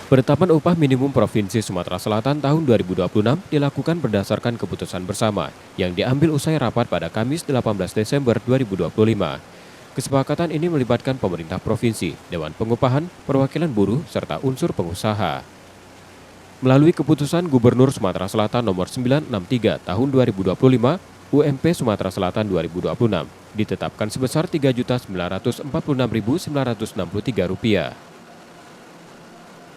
Penetapan upah minimum Provinsi Sumatera Selatan tahun 2026 dilakukan berdasarkan keputusan bersama yang diambil usai rapat pada Kamis 18 Desember 2025. Kesepakatan ini melibatkan pemerintah provinsi, Dewan Pengupahan, perwakilan buruh, serta unsur pengusaha. Melalui keputusan Gubernur Sumatera Selatan nomor 963 tahun 2025, UMP Sumatera Selatan 2026 ditetapkan sebesar Rp3.946.963.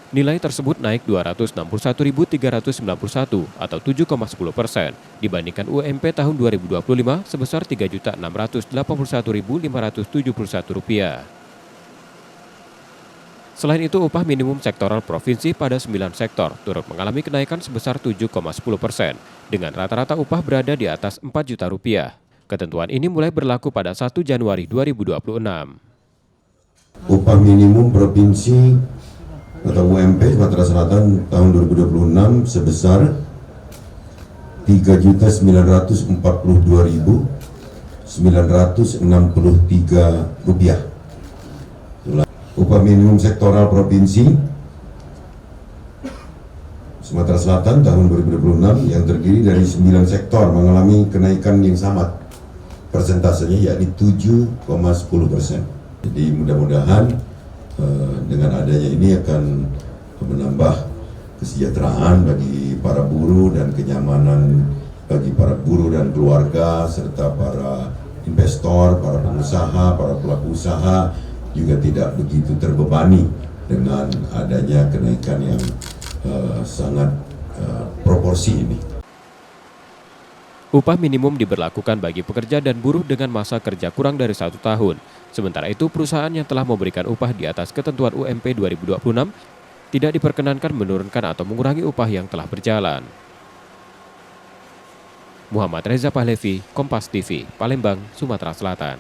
Nilai tersebut naik Rp261.391 atau 7,10% dibandingkan UMP tahun 2025 sebesar Rp3.681.571. Selain itu, upah minimum sektoral provinsi pada 9 sektor turut mengalami kenaikan sebesar 7,10%, dengan rata-rata upah berada di atas Rp4 juta. Ketentuan ini mulai berlaku pada 1 Januari 2026. Upah minimum provinsi atau UMP Sumatera Selatan tahun 2026 sebesar Rp3.942.963. Upah minimum sektoral provinsi Sumatera Selatan tahun 2026 yang terdiri dari 9 sektor mengalami kenaikan yang sama persentasenya, yakni 7,10%. Jadi mudah-mudahan dengan adanya ini akan menambah kesejahteraan bagi para buruh dan kenyamanan bagi para buruh dan keluarga, serta para investor, para pengusaha, para pelaku usaha juga tidak begitu terbebani dengan adanya kenaikan yang sangat proporsi ini. Upah minimum diberlakukan bagi pekerja dan buruh dengan masa kerja kurang dari 1 tahun. Sementara itu, perusahaan yang telah memberikan upah di atas ketentuan UMP 2026 tidak diperkenankan menurunkan atau mengurangi upah yang telah berjalan. Muhammad Reza Pahlevi, Kompas TV, Palembang, Sumatera Selatan.